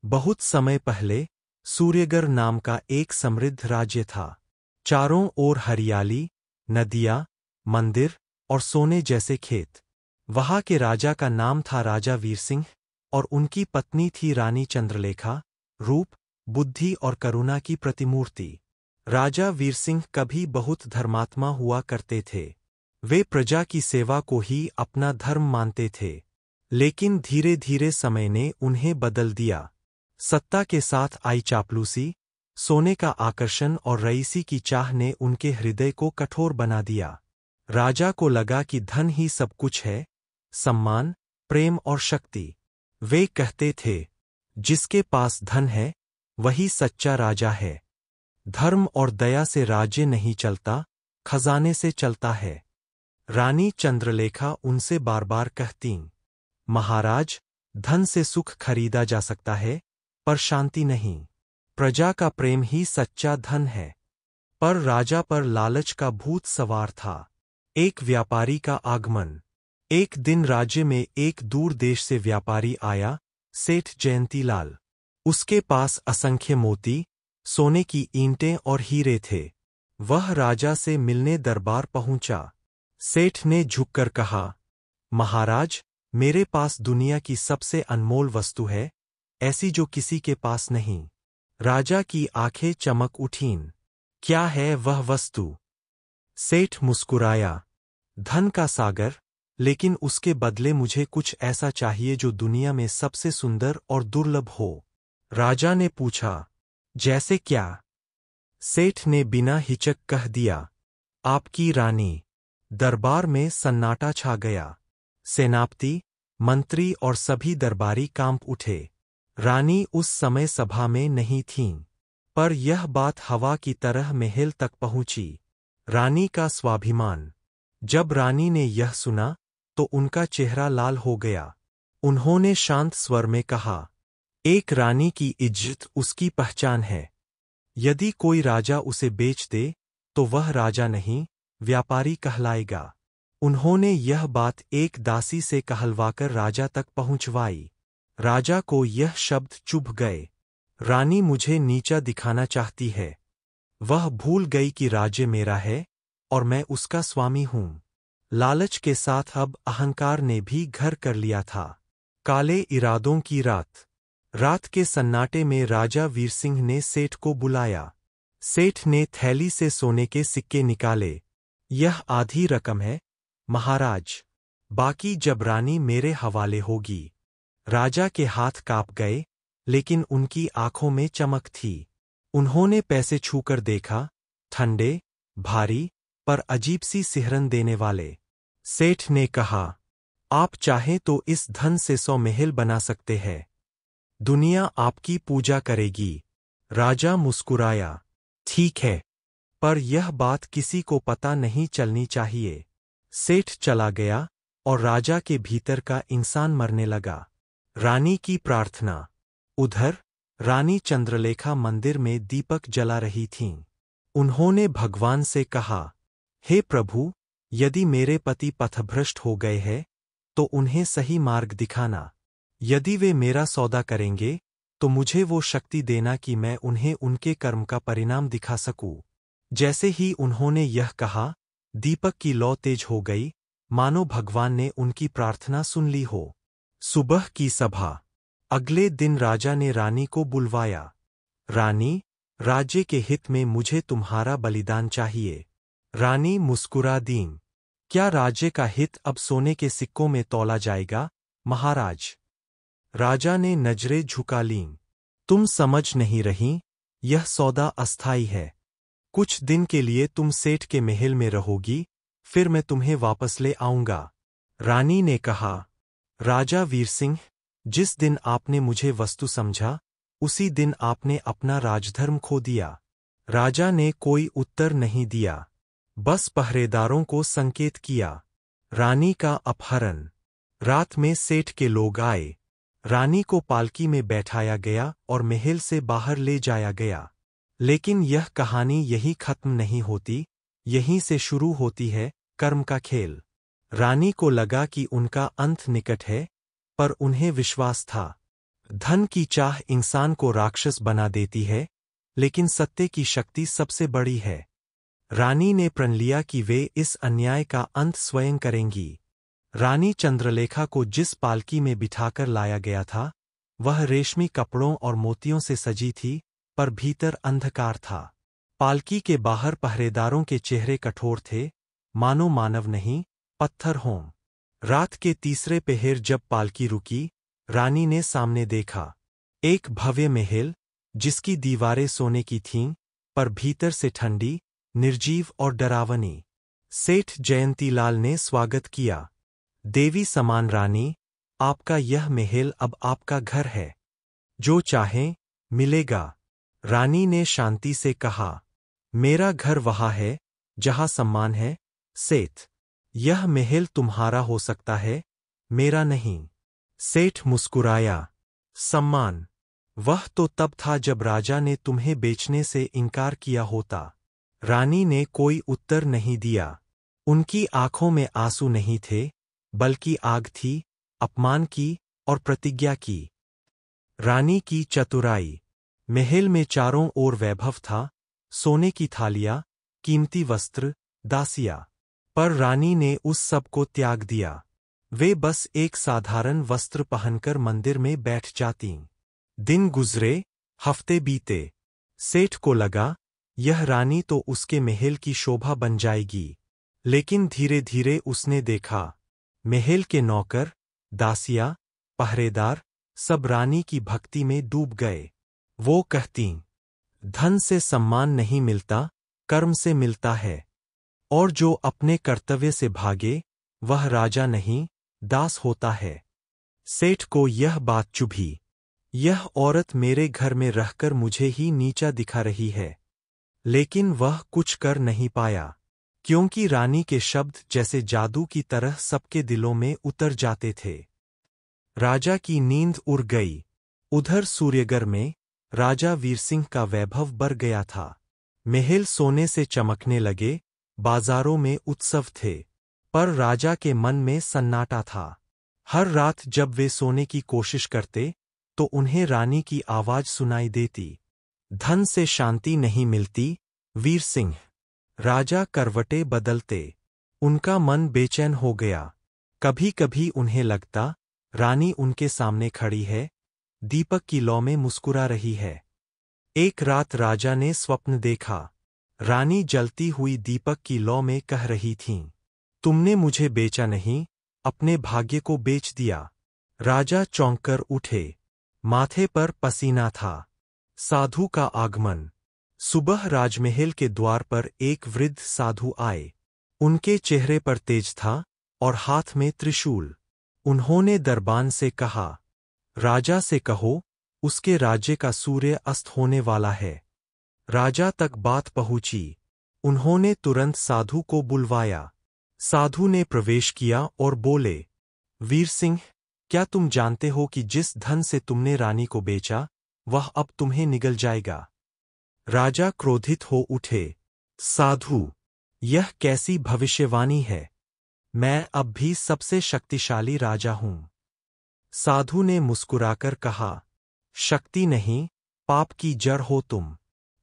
बहुत समय पहले सूर्यगर नाम का एक समृद्ध राज्य था। चारों ओर हरियाली, नदियाँ, मंदिर और सोने जैसे खेत। वहाँ के राजा का नाम था राजा वीर सिंह और उनकी पत्नी थी रानी चंद्रलेखा, रूप, बुद्धि और करुणा की प्रतिमूर्ति। राजा वीर सिंह कभी बहुत धर्मात्मा हुआ करते थे। वे प्रजा की सेवा को ही अपना धर्म मानते थे। लेकिन धीरे धीरे समय ने उन्हें बदल दिया। सत्ता के साथ आई चापलूसी, सोने का आकर्षण और रईसी की चाह ने उनके हृदय को कठोर बना दिया। राजा को लगा कि धन ही सब कुछ है, सम्मान, प्रेम और शक्ति। वे कहते थे, जिसके पास धन है वही सच्चा राजा है। धर्म और दया से राज्य नहीं चलता, खजाने से चलता है। रानी चंद्रलेखा उनसे बार बार कहतीं, महाराज, धन से सुख खरीदा जा सकता है, पर शांति नहीं। प्रजा का प्रेम ही सच्चा धन है। पर राजा पर लालच का भूत सवार था। एक व्यापारी का आगमन। एक दिन राज्य में एक दूर देश से व्यापारी आया, सेठ जयंतीलाल। उसके पास असंख्य मोती, सोने की ईंटें और हीरे थे। वह राजा से मिलने दरबार पहुंचा। सेठ ने झुककर कहा, महाराज, मेरे पास दुनिया की सबसे अनमोल वस्तु है, ऐसी जो किसी के पास नहीं। राजा की आंखें चमक उठीं। क्या है वह वस्तु? सेठ मुस्कुराया, धन का सागर, लेकिन उसके बदले मुझे कुछ ऐसा चाहिए जो दुनिया में सबसे सुंदर और दुर्लभ हो। राजा ने पूछा, जैसे क्या? सेठ ने बिना हिचक कह दिया, आपकी रानी। दरबार में सन्नाटा छा गया। सेनापति, मंत्री और सभी दरबारी कांप उठे। रानी उस समय सभा में नहीं थीं, पर यह बात हवा की तरह महल तक पहुंची। रानी का स्वाभिमान। जब रानी ने यह सुना तो उनका चेहरा लाल हो गया। उन्होंने शांत स्वर में कहा, एक रानी की इज्जत उसकी पहचान है। यदि कोई राजा उसे बेच दे तो वह राजा नहीं, व्यापारी कहलाएगा। उन्होंने यह बात एक दासी से कहलवाकर राजा तक पहुंचवाई। राजा को यह शब्द चुभ गए। रानी मुझे नीचा दिखाना चाहती है। वह भूल गई कि राज्य मेरा है और मैं उसका स्वामी हूं। लालच के साथ अब अहंकार ने भी घर कर लिया था। काले इरादों की रात। रात के सन्नाटे में राजा वीर सिंह ने सेठ को बुलाया। सेठ ने थैली से सोने के सिक्के निकाले। यह आधी रकम है, महाराज। बाकी जब रानी मेरे हवाले होगी। राजा के हाथ कांप गए, लेकिन उनकी आंखों में चमक थी। उन्होंने पैसे छूकर देखा, ठंडे, भारी, पर अजीब सी सिहरन देने वाले। सेठ ने कहा, आप चाहें तो इस धन से 100 महल बना सकते हैं। दुनिया आपकी पूजा करेगी। राजा मुस्कुराया, ठीक है, पर यह बात किसी को पता नहीं चलनी चाहिए। सेठ चला गया और राजा के भीतर का इंसान मरने लगा। रानी की प्रार्थना। उधर रानी चंद्रलेखा मंदिर में दीपक जला रही थीं। उन्होंने भगवान से कहा, हे प्रभु, यदि मेरे पति पथभ्रष्ट हो गए हैं तो उन्हें सही मार्ग दिखाना। यदि वे मेरा सौदा करेंगे तो मुझे वो शक्ति देना कि मैं उन्हें उनके कर्म का परिणाम दिखा सकूं। जैसे ही उन्होंने यह कहा, दीपक की लौ तेज हो गई, मानो भगवान ने उनकी प्रार्थना सुन ली हो। सुबह की सभा। अगले दिन राजा ने रानी को बुलवाया। रानी, राज्य के हित में मुझे तुम्हारा बलिदान चाहिए। रानी मुस्कुरा दीं। क्या राज्य का हित अब सोने के सिक्कों में तौला जाएगा, महाराज? राजा ने नजरें झुका लीं। तुम समझ नहीं रही, यह सौदा अस्थाई है। कुछ दिन के लिए तुम सेठ के महल में रहोगी, फिर मैं तुम्हें वापस ले आऊंगा। रानी ने कहा, राजा वीर सिंह, जिस दिन आपने मुझे वस्तु समझा, उसी दिन आपने अपना राजधर्म खो दिया। राजा ने कोई उत्तर नहीं दिया, बस पहरेदारों को संकेत किया। रानी का अपहरण। रात में सेठ के लोग आए। रानी को पालकी में बैठाया गया और महल से बाहर ले जाया गया। लेकिन यह कहानी यहीं खत्म नहीं होती, यहीं से शुरू होती है कर्म का खेल। रानी को लगा कि उनका अंत निकट है, पर उन्हें विश्वास था, धन की चाह इंसान को राक्षस बना देती है, लेकिन सत्य की शक्ति सबसे बड़ी है। रानी ने प्रण लिया कि वे इस अन्याय का अंत स्वयं करेंगी। रानी चंद्रलेखा को जिस पालकी में बिठाकर लाया गया था, वह रेशमी कपड़ों और मोतियों से सजी थी, पर भीतर अंधकार था। पालकी के बाहर पहरेदारों के चेहरे कठोर थे, मानो मानव नहीं, पत्थर हों। रात के तीसरे पहर जब पालकी रुकी, रानी ने सामने देखा एक भव्य महल, जिसकी दीवारें सोने की थीं, पर भीतर से ठंडी, निर्जीव और डरावनी। सेठ जयंतीलाल ने स्वागत किया। देवी समान रानी, आपका यह महल अब आपका घर है। जो चाहें, मिलेगा। रानी ने शांति से कहा। मेरा घर वहाँ है, जहाँ सम्मान है, सेठ। यह महल तुम्हारा हो सकता है, मेरा नहीं। सेठ मुस्कुराया। सम्मान? वह तो तब था जब राजा ने तुम्हें बेचने से इनकार किया होता। रानी ने कोई उत्तर नहीं दिया। उनकी आंखों में आंसू नहीं थे, बल्कि आग थी, अपमान की और प्रतिज्ञा की। रानी की चतुराई। महल में चारों ओर वैभव था, सोने की थालियां, कीमती वस्त्र, दासियां। पर रानी ने उस सब को त्याग दिया। वे बस एक साधारण वस्त्र पहनकर मंदिर में बैठ जातीं। दिन गुजरे, हफ्ते बीते। सेठ को लगा, यह रानी तो उसके महल की शोभा बन जाएगी। लेकिन धीरे धीरे उसने देखा, महल के नौकर, दासियां, पहरेदार, सब रानी की भक्ति में डूब गए। वो कहतीं, धन से सम्मान नहीं मिलता, कर्म से मिलता है। और जो अपने कर्तव्य से भागे, वह राजा नहीं, दास होता है। सेठ को यह बात चुभी। यह औरत मेरे घर में रहकर मुझे ही नीचा दिखा रही है। लेकिन वह कुछ कर नहीं पाया, क्योंकि रानी के शब्द जैसे जादू की तरह सबके दिलों में उतर जाते थे। राजा की नींद उड़ गई। उधर सूर्यगर में राजा वीरसिंह का वैभव बढ़ गया था। महल सोने से चमकने लगे, बाजारों में उत्सव थे। पर राजा के मन में सन्नाटा था। हर रात जब वे सोने की कोशिश करते, तो उन्हें रानी की आवाज सुनाई देती। धन से शांति नहीं मिलती, वीरसिंह। राजा करवटें बदलते। उनका मन बेचैन हो गया। कभी कभी उन्हें लगता, रानी उनके सामने खड़ी है, दीपक की लौ में मुस्कुरा रही है। एक रात राजा ने स्वप्न देखा। रानी जलती हुई दीपक की लौ में कह रही थीं, तुमने मुझे बेचा नहीं, अपने भाग्य को बेच दिया। राजा चौंककर उठे। माथे पर पसीना था। साधु का आगमन। सुबह राजमहल के द्वार पर एक वृद्ध साधु आए। उनके चेहरे पर तेज था और हाथ में त्रिशूल। उन्होंने दरबान से कहा, राजा से कहो, उसके राज्य का सूर्य अस्त होने वाला है। राजा तक बात पहुंची। उन्होंने तुरंत साधु को बुलवाया। साधु ने प्रवेश किया और बोले, वीरसिंह, क्या तुम जानते हो कि जिस धन से तुमने रानी को बेचा, वह अब तुम्हें निगल जाएगा? राजा क्रोधित हो उठे। साधु, यह कैसी भविष्यवाणी है? मैं अब भी सबसे शक्तिशाली राजा हूं। साधु ने मुस्कुराकर कहा, शक्ति नहीं, पाप की जड़ हो तुम।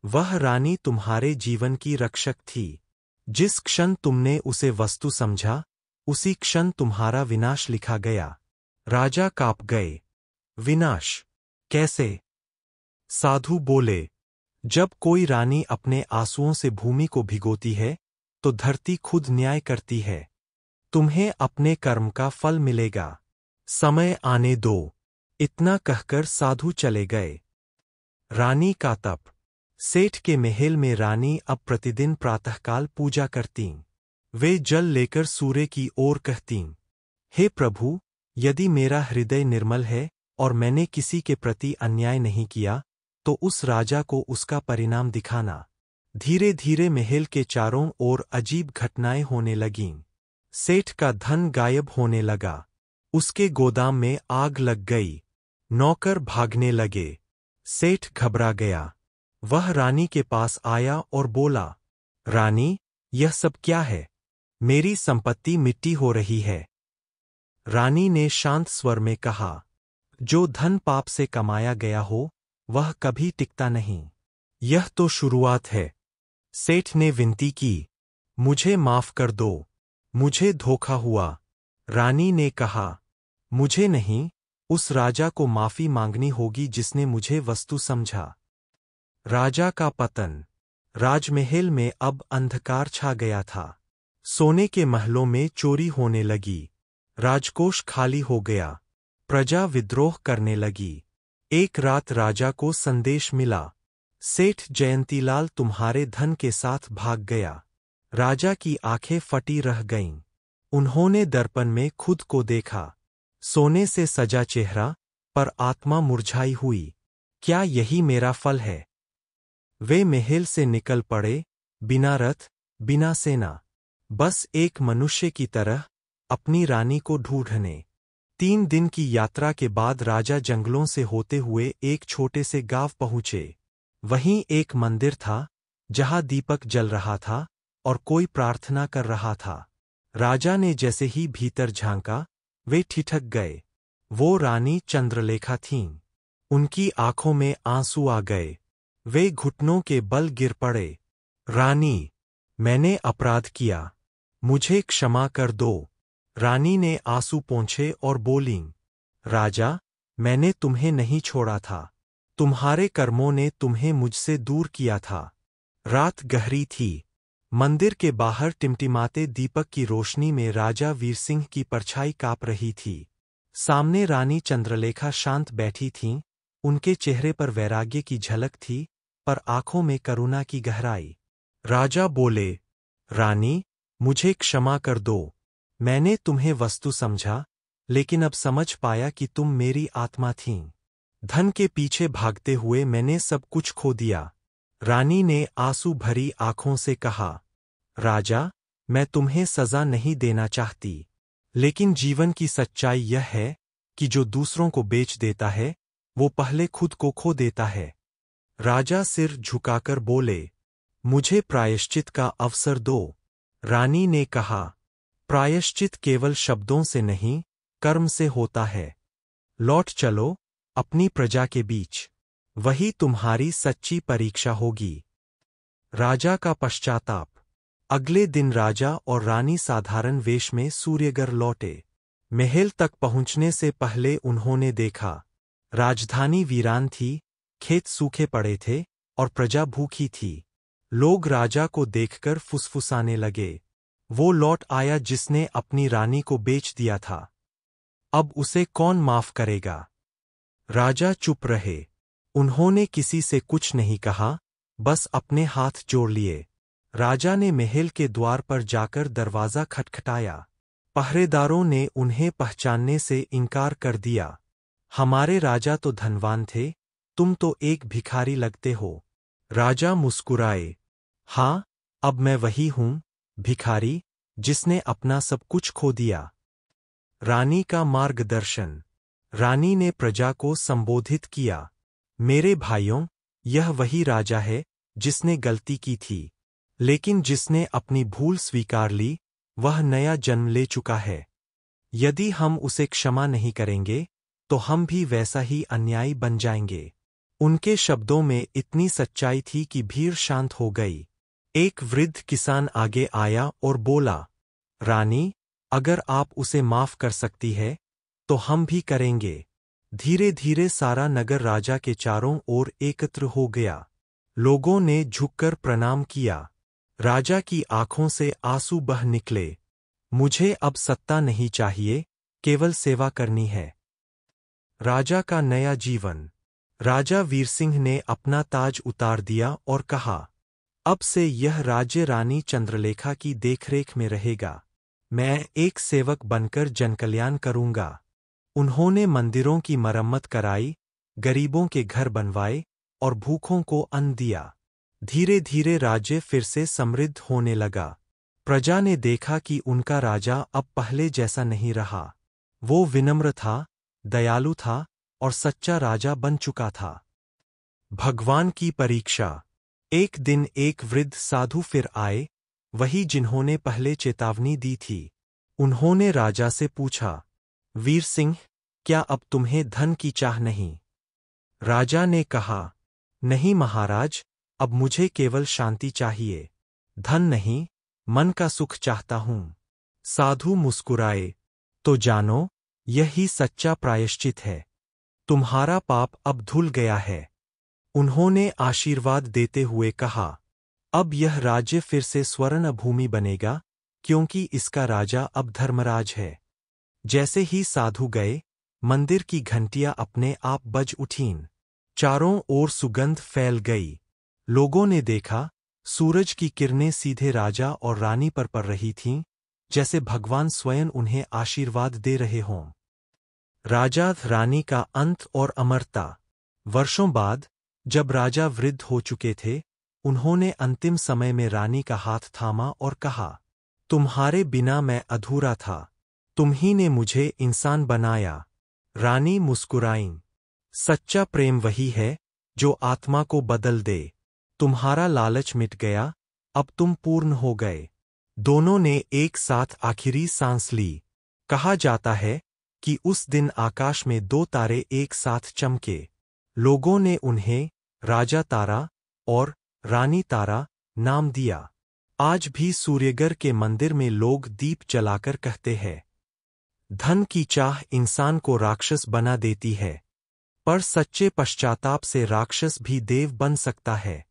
वह रानी तुम्हारे जीवन की रक्षक थी। जिस क्षण तुमने उसे वस्तु समझा, उसी क्षण तुम्हारा विनाश लिखा गया। राजा कांप गए। विनाश? कैसे? साधु बोले, जब कोई रानी अपने आंसुओं से भूमि को भिगोती है, तो धरती खुद न्याय करती है। तुम्हें अपने कर्म का फल मिलेगा। समय आने दो। इतना कहकर साधु चले गए। रानी का तप। सेठ के महल में रानी अब प्रतिदिन प्रातःकाल पूजा करतीं। वे जल लेकर सूर्य की ओर कहतीं, हे प्रभु, यदि मेरा हृदय निर्मल है और मैंने किसी के प्रति अन्याय नहीं किया, तो उस राजा को उसका परिणाम दिखाना। धीरे धीरे महल के चारों ओर अजीब घटनाएं होने लगीं। सेठ का धन गायब होने लगा। उसके गोदाम में आग लग गई। नौकर भागने लगे। सेठ घबरा गया। वह रानी के पास आया और बोला, रानी, यह सब क्या है? मेरी संपत्ति मिट्टी हो रही है। रानी ने शांत स्वर में कहा, जो धन पाप से कमाया गया हो वह कभी टिकता नहीं। यह तो शुरुआत है। सेठ ने विनती की, मुझे माफ कर दो, मुझे धोखा हुआ। रानी ने कहा, मुझे नहीं, उस राजा को माफी मांगनी होगी जिसने मुझे वस्तु समझा। राजा का पतन। राजमहल में अब अंधकार छा गया था। सोने के महलों में चोरी होने लगी। राजकोष खाली हो गया। प्रजा विद्रोह करने लगी। एक रात राजा को संदेश मिला, सेठ जयंतीलाल तुम्हारे धन के साथ भाग गया। राजा की आंखें फटी रह गईं। उन्होंने दर्पण में खुद को देखा। सोने से सजा चेहरा, पर आत्मा मुरझाई हुई। क्या यही मेरा फल है? वे महल से निकल पड़े, बिना रथ, बिना सेना, बस एक मनुष्य की तरह, अपनी रानी को ढूंढने। 3 दिन की यात्रा के बाद राजा जंगलों से होते हुए एक छोटे से गांव पहुंचे। वहीं एक मंदिर था, जहां दीपक जल रहा था और कोई प्रार्थना कर रहा था। राजा ने जैसे ही भीतर झांका, वे ठिठक गए। वो रानी चंद्रलेखा थीं। उनकी आंखों में आंसू आ गए। वे घुटनों के बल गिर पड़े। रानी, मैंने अपराध किया, मुझे क्षमा कर दो। रानी ने आंसू पोंछे और बोलीं, राजा, मैंने तुम्हें नहीं छोड़ा था। तुम्हारे कर्मों ने तुम्हें मुझसे दूर किया था। रात गहरी थी। मंदिर के बाहर टिमटिमाते दीपक की रोशनी में राजा वीरसिंह की परछाई कांप रही थी। सामने रानी चंद्रलेखा शांत बैठी थीं। उनके चेहरे पर वैराग्य की झलक थी, पर आंखों में करुणा की गहराई। राजा बोले, रानी, मुझे क्षमा कर दो। मैंने तुम्हें वस्तु समझा, लेकिन अब समझ पाया कि तुम मेरी आत्मा थीं। धन के पीछे भागते हुए मैंने सब कुछ खो दिया। रानी ने आंसू भरी आंखों से कहा, राजा, मैं तुम्हें सजा नहीं देना चाहती, लेकिन जीवन की सच्चाई यह है कि जो दूसरों को बेच देता है, वो पहले खुद को खो देता है। राजा सिर झुकाकर बोले, मुझे प्रायश्चित का अवसर दो। रानी ने कहा, प्रायश्चित केवल शब्दों से नहीं, कर्म से होता है। लौट चलो अपनी प्रजा के बीच, वही तुम्हारी सच्ची परीक्षा होगी। राजा का पश्चाताप। अगले दिन राजा और रानी साधारण वेश में सूर्यगर लौटे। महल तक पहुंचने से पहले उन्होंने देखा, राजधानी वीरान थी, खेत सूखे पड़े थे और प्रजा भूखी थी। लोग राजा को देखकर फुसफुसाने लगे, वो लौट आया जिसने अपनी रानी को बेच दिया था। अब उसे कौन माफ करेगा? राजा चुप रहे। उन्होंने किसी से कुछ नहीं कहा, बस अपने हाथ जोड़ लिए। राजा ने महल के द्वार पर जाकर दरवाजा खटखटाया। पहरेदारों ने उन्हें पहचानने से इनकार कर दिया। हमारे राजा तो धनवान थे, तुम तो एक भिखारी लगते हो। राजा मुस्कुराए, हाँ, अब मैं वही हूँ, भिखारी, जिसने अपना सब कुछ खो दिया। रानी का मार्गदर्शन। रानी ने प्रजा को संबोधित किया, मेरे भाइयों, यह वही राजा है जिसने गलती की थी, लेकिन जिसने अपनी भूल स्वीकार ली, वह नया जन्म ले चुका है। यदि हम उसे क्षमा नहीं करेंगे, तो हम भी वैसा ही अन्यायी बन जाएंगे। उनके शब्दों में इतनी सच्चाई थी कि भीड़ शांत हो गई। एक वृद्ध किसान आगे आया और बोला, रानी, अगर आप उसे माफ कर सकती है, तो हम भी करेंगे। धीरे धीरे सारा नगर राजा के चारों ओर एकत्र हो गया। लोगों ने झुककर प्रणाम किया। राजा की आंखों से आंसू बह निकले। मुझे अब सत्ता नहीं चाहिए, केवल सेवा करनी है। राजा का नया जीवन। राजा वीरसिंह ने अपना ताज उतार दिया और कहा, अब से यह राज्य रानी चंद्रलेखा की देखरेख में रहेगा। मैं एक सेवक बनकर जनकल्याण करूंगा। उन्होंने मंदिरों की मरम्मत कराई, गरीबों के घर बनवाए और भूखों को अन्न दिया। धीरे धीरे राज्य फिर से समृद्ध होने लगा। प्रजा ने देखा कि उनका राजा अब पहले जैसा नहीं रहा। वो विनम्र था, दयालु था और सच्चा राजा बन चुका था। भगवान की परीक्षा। एक दिन एक वृद्ध साधु फिर आए, वही जिन्होंने पहले चेतावनी दी थी। उन्होंने राजा से पूछा, वीर सिंह, क्या अब तुम्हें धन की चाह नहीं? राजा ने कहा, नहीं महाराज, अब मुझे केवल शांति चाहिए। धन नहीं, मन का सुख चाहता हूं। साधु मुस्कुराए, तो जानो, यही सच्चा प्रायश्चित है। तुम्हारा पाप अब धुल गया है। उन्होंने आशीर्वाद देते हुए कहा, अब यह राज्य फिर से स्वर्ण भूमि बनेगा, क्योंकि इसका राजा अब धर्मराज है। जैसे ही साधु गए, मंदिर की घंटियां अपने आप बज उठीं। चारों ओर सुगंध फैल गई। लोगों ने देखा, सूरज की किरणें सीधे राजा और रानी पर पड़ रही थीं, जैसे भगवान स्वयं उन्हें आशीर्वाद दे रहे हों। राजा रानी का अंत और अमरता। वर्षों बाद, जब राजा वृद्ध हो चुके थे, उन्होंने अंतिम समय में रानी का हाथ थामा और कहा, तुम्हारे बिना मैं अधूरा था। तुम ही ने मुझे इंसान बनाया। रानी मुस्कुराईं। सच्चा प्रेम वही है जो आत्मा को बदल दे। तुम्हारा लालच मिट गया, अब तुम पूर्ण हो गए। दोनों ने एक साथ आखिरी सांस ली। कहा जाता है कि उस दिन आकाश में 2 तारे एक साथ चमके। लोगों ने उन्हें राजा तारा और रानी तारा नाम दिया। आज भी सूर्यगर के मंदिर में लोग दीप जलाकर कहते हैं, धन की चाह इंसान को राक्षस बना देती है, पर सच्चे पश्चाताप से राक्षस भी देव बन सकता है।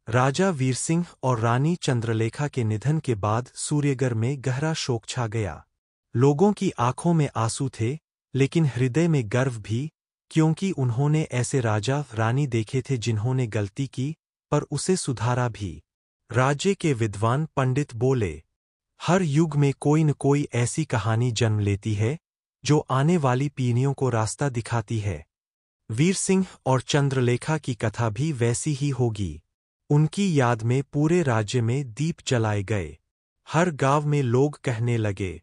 राजा वीरसिंह और रानी चंद्रलेखा के निधन के बाद सूर्यगर में गहरा शोक छा गया। लोगों की आंखों में आंसू थे, लेकिन हृदय में गर्व भी, क्योंकि उन्होंने ऐसे राजा रानी देखे थे जिन्होंने गलती की, पर उसे सुधारा भी। राज्य के विद्वान पंडित बोले, हर युग में कोई न कोई ऐसी कहानी जन्म लेती है, जो आने वाली पीढ़ियों को रास्ता दिखाती है। वीरसिंह और चंद्रलेखा की कथा भी वैसी ही होगी। उनकी याद में पूरे राज्य में दीप जलाए गए। हर गांव में लोग कहने लगे,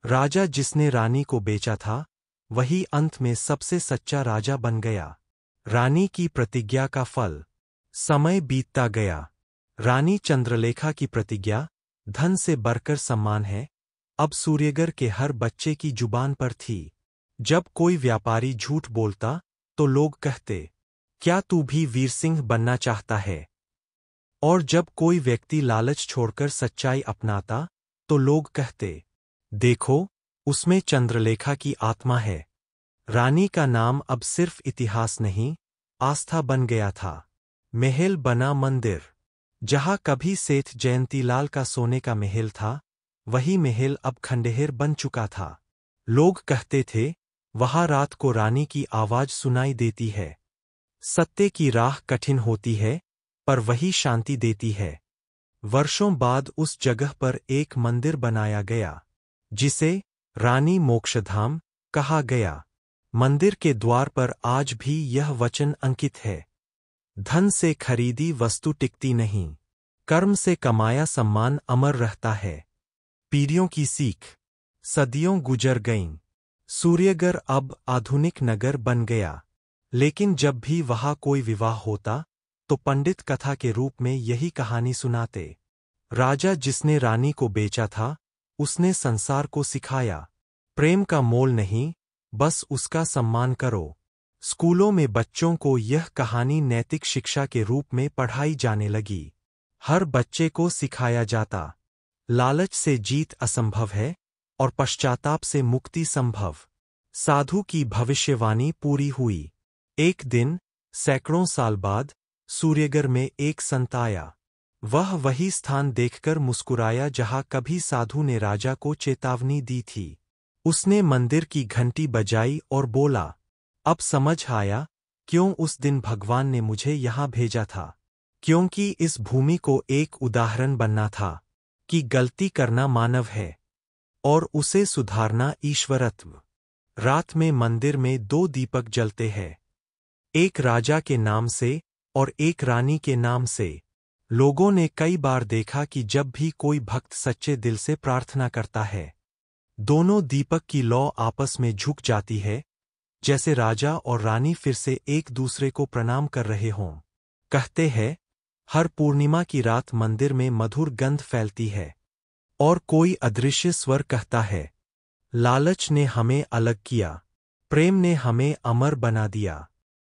राजा जिसने रानी को बेचा था, वही अंत में सबसे सच्चा राजा बन गया। रानी की प्रतिज्ञा का फल। समय बीतता गया। रानी चंद्रलेखा की प्रतिज्ञा, धन से बढ़कर सम्मान है, अब सूर्यगर के हर बच्चे की जुबान पर थी। जब कोई व्यापारी झूठ बोलता, तो लोग कहते, क्या तू भी वीरसिंह बनना चाहता है? और जब कोई व्यक्ति लालच छोड़कर सच्चाई अपनाता, तो लोग कहते, देखो, उसमें चंद्रलेखा की आत्मा है। रानी का नाम अब सिर्फ इतिहास नहीं, आस्था बन गया था। महल बना मंदिर। जहां कभी सेठ जयंतीलाल का सोने का महल था, वही महल अब खंडहर बन चुका था। लोग कहते थे, वहां रात को रानी की आवाज सुनाई देती है। सत्य की राह कठिन होती है, पर वही शांति देती है। वर्षों बाद उस जगह पर एक मंदिर बनाया गया, जिसे रानी मोक्षधाम कहा गया। मंदिर के द्वार पर आज भी यह वचन अंकित है, धन से खरीदी वस्तु टिकती नहीं, कर्म से कमाया सम्मान अमर रहता है। पीढ़ियों की सीख। सदियों गुजर गईं। सूर्यगर अब आधुनिक नगर बन गया, लेकिन जब भी वहां कोई विवाह होता, तो पंडित कथा के रूप में यही कहानी सुनाते। राजा जिसने रानी को बेचा था, उसने संसार को सिखाया, प्रेम का मोल नहीं, बस उसका सम्मान करो। स्कूलों में बच्चों को यह कहानी नैतिक शिक्षा के रूप में पढ़ाई जाने लगी। हर बच्चे को सिखाया जाता, लालच से जीत असंभव है और पश्चाताप से मुक्ति संभव। साधु की भविष्यवाणी पूरी हुई। एक दिन, सैकड़ों साल बाद, सूर्यगर में एक संत आया। वह वही स्थान देखकर मुस्कुराया जहां कभी साधु ने राजा को चेतावनी दी थी। उसने मंदिर की घंटी बजाई और बोला, अब समझ आया क्यों उस दिन भगवान ने मुझे यहां भेजा था। क्योंकि इस भूमि को एक उदाहरण बनना था कि गलती करना मानव है और उसे सुधारना ईश्वरत्व। रात में मंदिर में 2 दीपक जलते हैं, एक राजा के नाम से और एक रानी के नाम से। लोगों ने कई बार देखा कि जब भी कोई भक्त सच्चे दिल से प्रार्थना करता है, दोनों दीपक की लौ आपस में झुक जाती है, जैसे राजा और रानी फिर से एक दूसरे को प्रणाम कर रहे हों। कहते हैं, हर पूर्णिमा की रात मंदिर में मधुर गंध फैलती है और कोई अदृश्य स्वर कहता है, लालच ने हमें अलग किया, प्रेम ने हमें अमर बना दिया।